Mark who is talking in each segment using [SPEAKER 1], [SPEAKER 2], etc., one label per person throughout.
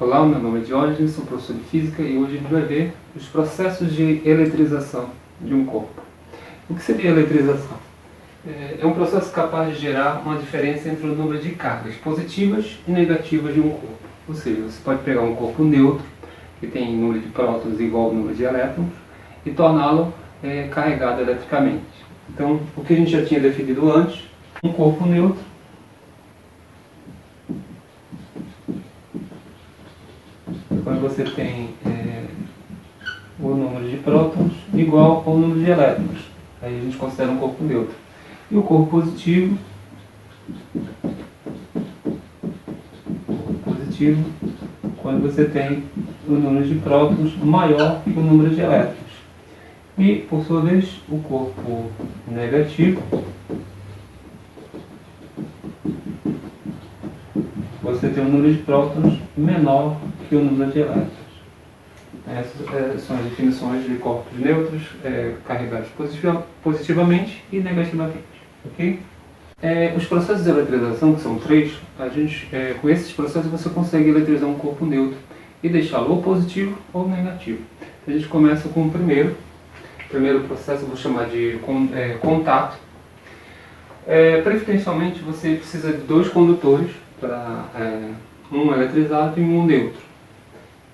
[SPEAKER 1] Olá, meu nome é Diógenes, sou professor de Física e hoje a gente vai ver os processos de eletrização de um corpo. O que seria eletrização? É um processo capaz de gerar uma diferença entre o número de cargas positivas e negativas de um corpo. Ou seja, você pode pegar um corpo neutro, que tem número de prótons igual ao número de elétrons, e torná-lo carregado eletricamente. Então, o que a gente já tinha definido antes, um corpo neutro quando você tem o número de prótons igual ao número de elétrons. Aí a gente considera um corpo neutro. E o corpo positivo, quando você tem o número de prótons maior que o número de elétrons. E, por sua vez, o corpo negativo, você tem um número de prótons menor que o número de elétrons. Essas são as definições de corpos neutros carregados positivamente e negativamente. Okay? Os processos de eletrização, que são três, com esses processos você consegue eletrizar um corpo neutro e deixá-lo ou positivo ou negativo. Então, a gente começa com o primeiro processo, eu vou chamar de contato. Preferencialmente você precisa de dois condutores, para um eletrizado e um neutro.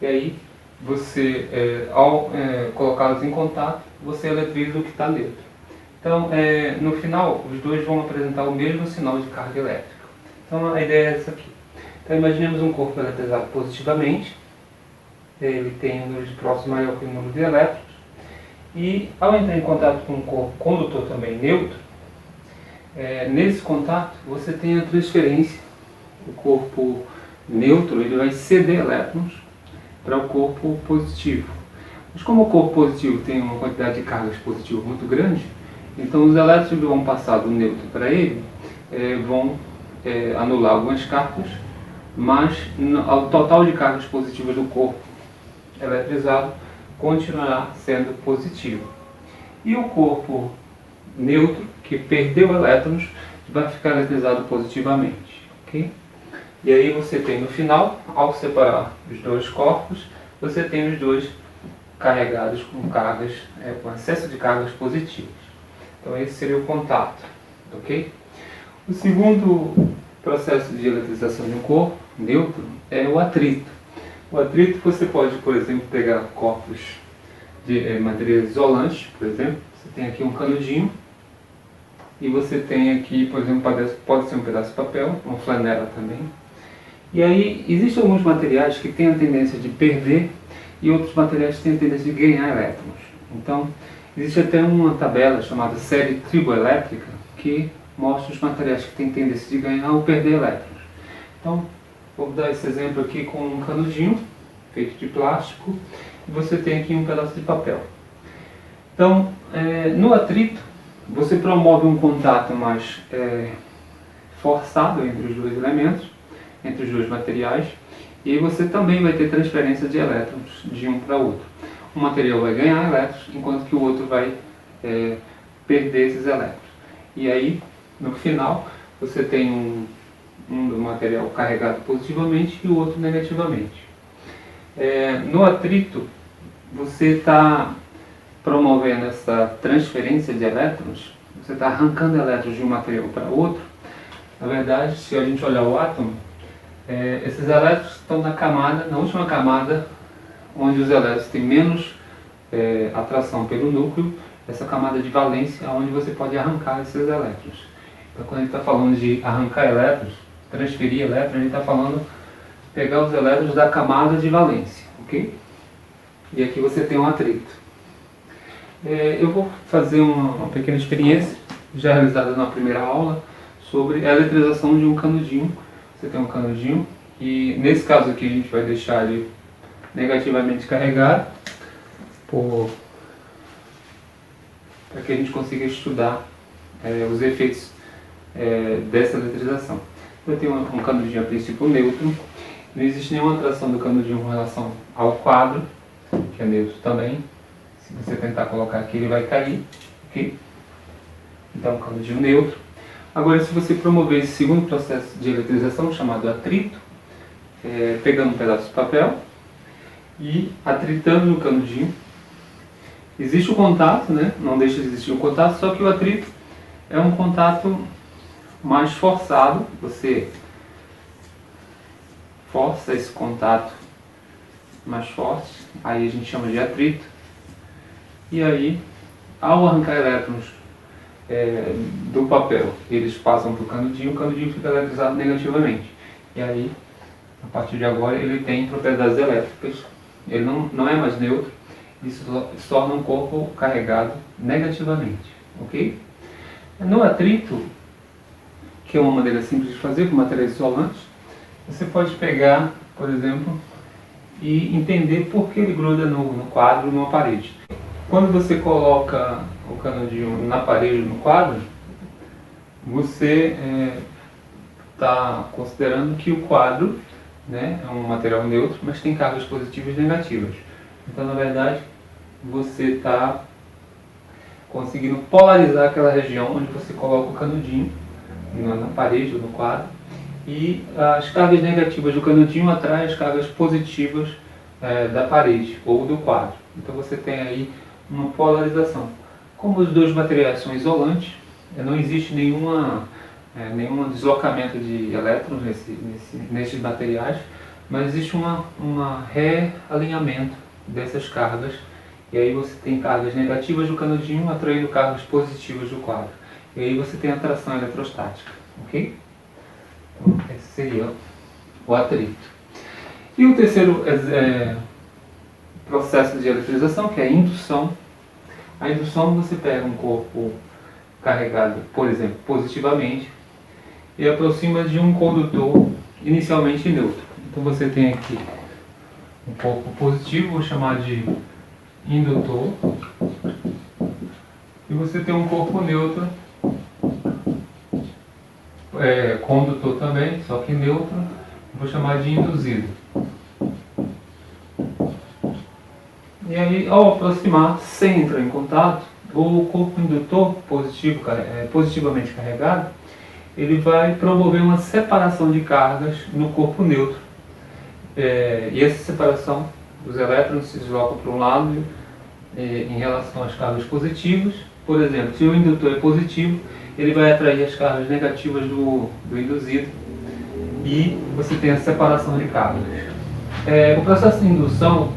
[SPEAKER 1] E aí, você, ao colocá-los em contato, você eletriza o que está neutro. Então, no final, os dois vão apresentar o mesmo sinal de carga elétrica. Então, a ideia é essa aqui. Então, imaginemos um corpo eletrizado positivamente. Ele tem um número de prótons maior que o número de elétrons. E, ao entrar em contato com um corpo condutor também neutro, nesse contato, você tem a transferência. O corpo neutro ele vai ceder elétrons para o corpo positivo. Mas como o corpo positivo tem uma quantidade de cargas positivas muito grande, então os elétrons que vão passar do neutro para ele vão anular algumas cargas, mas o total de cargas positivas do corpo eletrizado continuará sendo positivo. E o corpo neutro, que perdeu elétrons, vai ficar eletrizado positivamente. Okay? E aí você tem no final, ao separar os dois corpos, você tem os dois carregados com cargas, com excesso de cargas positivas. Então esse seria o contato, ok? O segundo processo de eletrização de um corpo neutro é o atrito. O atrito você pode, por exemplo, pegar corpos de materiais isolantes, por exemplo. Você tem aqui um canudinho e você tem aqui, por exemplo, pode ser um pedaço de papel, uma flanela também. E aí, existem alguns materiais que têm a tendência de perder e outros materiais que têm a tendência de ganhar elétrons. Então, existe até uma tabela chamada série triboelétrica que mostra os materiais que têm tendência de ganhar ou perder elétrons. Então, vou dar esse exemplo aqui com um canudinho feito de plástico e você tem aqui um pedaço de papel. Então, no atrito, você promove um contato mais forçado entre os dois elementos, entre os dois materiais, e você também vai ter transferência de elétrons de um para o outro. Um material vai ganhar elétrons, enquanto que o outro vai perder esses elétrons. E aí, no final, você tem um do material carregado positivamente e o outro negativamente. No atrito, você está promovendo essa transferência de elétrons, você está arrancando elétrons de um material para o outro. Na verdade, se a gente olhar o átomo, esses elétrons estão na última camada, onde os elétrons têm menos atração pelo núcleo, essa camada de valência é onde você pode arrancar esses elétrons. Então, quando a gente está falando de arrancar elétrons, transferir elétrons, a gente está falando de pegar os elétrons da camada de valência, ok? E aqui você tem um atrito. Eu vou fazer uma pequena experiência, já realizada na primeira aula, sobre a eletrização de um canudinho. Você tem um canudinho e nesse caso aqui a gente vai deixar ele negativamente carregado para que a gente consiga estudar os efeitos dessa eletrização. Eu tenho um canudinho a princípio neutro, não existe nenhuma atração do canudinho com relação ao quadro, que é neutro também. Se você tentar colocar aqui ele vai cair, ok? Então um canudinho neutro. Agora, se você promover esse segundo processo de eletrização, chamado atrito, pegando um pedaço de papel e atritando no canudinho. Existe o contato, né? Não deixa de existir o contato, só que o atrito é um contato mais forçado. Você força esse contato mais forte, aí a gente chama de atrito. E aí, ao arrancar elétrons do papel, eles passam para o canudinho fica eletrizado negativamente. E aí, a partir de agora, ele tem propriedades elétricas, ele não é mais neutro, isso se torna um corpo carregado negativamente, ok? No atrito, que é uma maneira simples de fazer com materiais isolantes, você pode pegar, por exemplo, e entender por que ele gruda no quadro ou numa parede. Quando você coloca o canudinho na parede ou no quadro, você está considerando que o quadro, né, é um material neutro, mas tem cargas positivas e negativas. Então, na verdade, você está conseguindo polarizar aquela região onde você coloca o canudinho, na parede ou no quadro, e as cargas negativas do canudinho atraem as cargas positivas da parede ou do quadro. Então você tem aí uma polarização. Como os dois materiais são isolantes, não existe nenhum deslocamento de elétrons nesses materiais, mas existe um realinhamento dessas cargas, e aí você tem cargas negativas do canudinho atraindo cargas positivas do quadro. E aí você tem atração eletrostática, ok? Então, esse seria o atrito. E o terceiro processo de eletrização, que é a indução. A indução, você pega um corpo carregado, por exemplo, positivamente, e aproxima de um condutor inicialmente neutro. Então você tem aqui um corpo positivo, vou chamar de indutor, e você tem um corpo neutro, condutor também, só que neutro, vou chamar de induzido. E aí, ao aproximar, sem entrar em contato, o corpo indutor positivamente carregado, ele vai promover uma separação de cargas no corpo neutro. E essa separação, os elétrons se deslocam para um lado em relação às cargas positivas. Por exemplo, se o indutor é positivo, ele vai atrair as cargas negativas do induzido e você tem a separação de cargas. O processo de indução,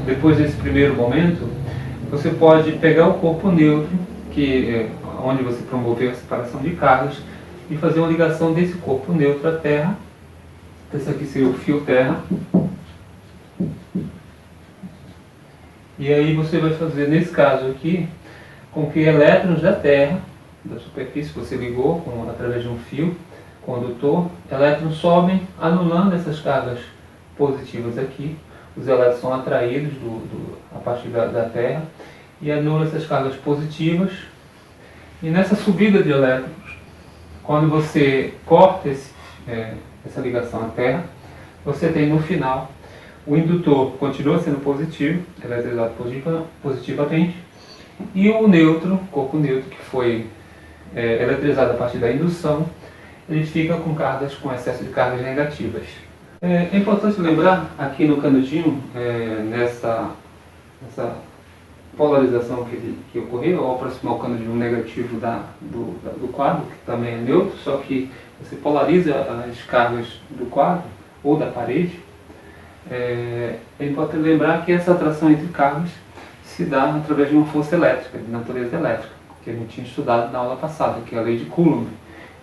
[SPEAKER 1] depois desse primeiro momento, você pode pegar o corpo neutro, onde você promoveu a separação de cargas, e fazer uma ligação desse corpo neutro à Terra. Esse aqui seria o fio Terra. E aí você vai fazer, nesse caso aqui, com que elétrons da Terra, da superfície que você ligou através de um fio condutor, elétrons sobem, anulando essas cargas positivas aqui. Os elétrons são atraídos a partir da Terra e anulam essas cargas positivas. E nessa subida de elétrons, quando você corta essa ligação à Terra, você tem no final o indutor continua sendo positivo, eletrizado positivamente, e o neutro, corpo neutro, que foi eletrizado a partir da indução, ele fica com excesso de cargas negativas. É importante lembrar aqui no canudinho, nessa polarização que ocorreu, ao aproximar o canudinho negativo do quadro, que também é neutro, só que você polariza as cargas do quadro ou da parede. É importante lembrar que essa atração entre cargas se dá através de uma força elétrica, de natureza elétrica, que a gente tinha estudado na aula passada, que é a lei de Coulomb.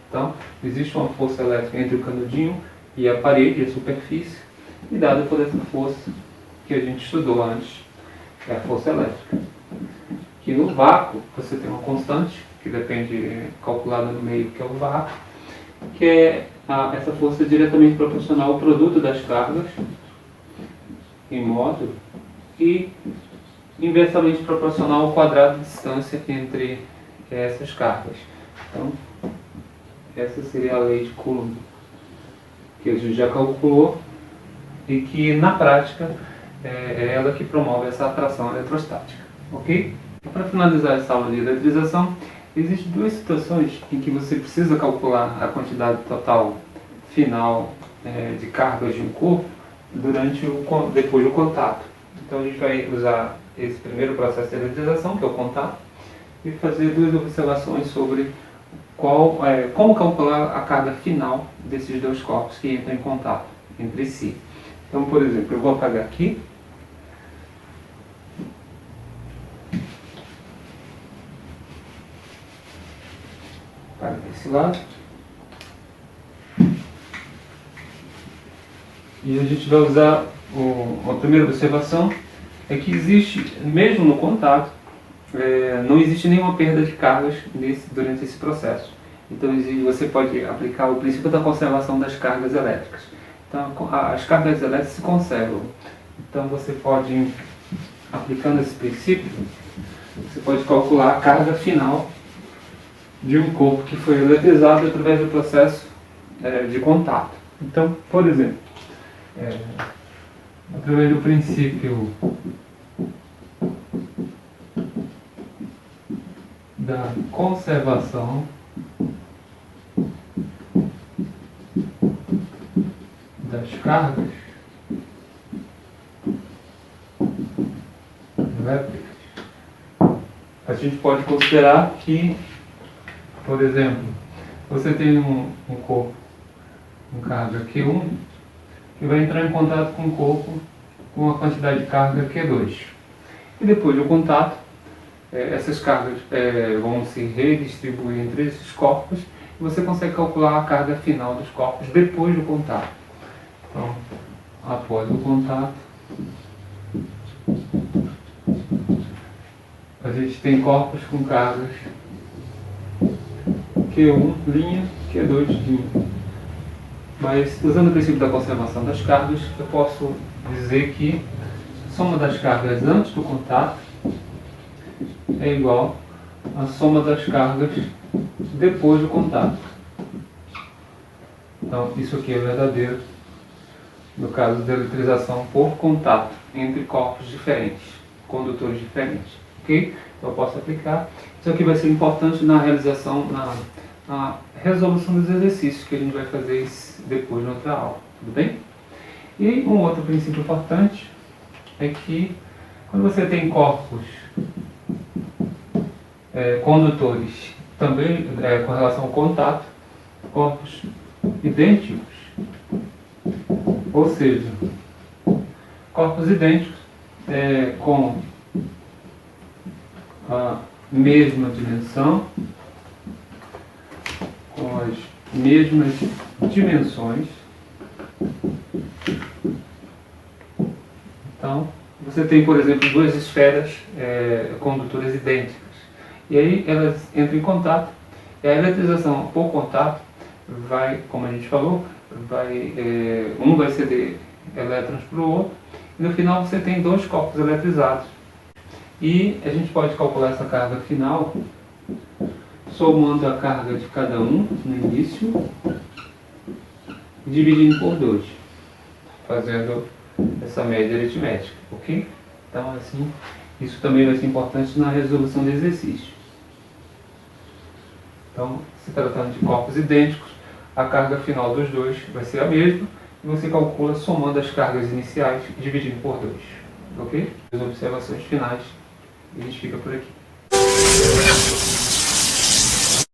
[SPEAKER 1] Então, existe uma força elétrica entre o canudinho e a parede, a superfície, e dada por essa força que a gente estudou antes, que é a força elétrica. Que no vácuo você tem uma constante, que depende, calculada no meio, que é o vácuo, que é essa força diretamente proporcional ao produto das cargas em módulo e inversamente proporcional ao quadrado de distância entre essas cargas. Então, essa seria a lei de Coulomb, que a gente já calculou e que na prática é ela que promove essa atração eletrostática, ok? E para finalizar essa aula de eletrização, existem duas situações em que você precisa calcular a quantidade total final de cargas de um corpo depois do contato. Então a gente vai usar esse primeiro processo de eletrização, que é o contato, e fazer duas observações sobre como calcular a carga final desses dois corpos que entram em contato entre si. Então, por exemplo, eu vou apagar aqui. Para esse lado. E a gente vai usar a primeira observação, é que existe, mesmo no contato, não existe nenhuma perda de cargas durante esse processo. Então você pode aplicar o princípio da conservação das cargas elétricas. Então as cargas elétricas se conservam. Então você pode, aplicando esse princípio, você pode calcular a carga final de um corpo que foi eletrizado através do processo de contato. Então, por exemplo, através do princípio da conservação das cargas elétricas, a gente pode considerar que, por exemplo, você tem um corpo com carga Q1 que vai entrar em contato com um corpo com a quantidade de carga Q2. E depois do contato, essas cargas vão se redistribuir entre esses corpos e você consegue calcular a carga final dos corpos depois do contato. Então, após o contato, a gente tem corpos com cargas Q1 linha, Q2 linha. Mas, usando o princípio da conservação das cargas, eu posso dizer que a soma das cargas antes do contato é igual à soma das cargas depois do contato. Então, isso aqui é verdadeiro no caso da eletrização por contato entre corpos diferentes, condutores diferentes. Ok? Então, eu posso aplicar. Isso aqui vai ser importante na realização, na resolução dos exercícios que a gente vai fazer depois na outra aula. Tudo bem? E um outro princípio importante é que quando você tem corpos condutores também com relação ao contato, corpos idênticos, ou seja, corpos idênticos com a mesma dimensão, com as mesmas dimensões. Então, você tem, por exemplo, duas esferas condutoras idênticas. E aí elas entram em contato, e a eletrização por contato vai, como a gente falou, um vai ceder elétrons para o outro, e no final você tem dois corpos eletrizados. E a gente pode calcular essa carga final somando a carga de cada um no início e dividindo por 2, fazendo essa média aritmética, ok? Então, assim, isso também vai ser importante na resolução do exercício. Então, se tratando de corpos idênticos, a carga final dos dois vai ser a mesma e você calcula somando as cargas iniciais e dividindo por 2, ok? As observações finais, e a gente fica por aqui.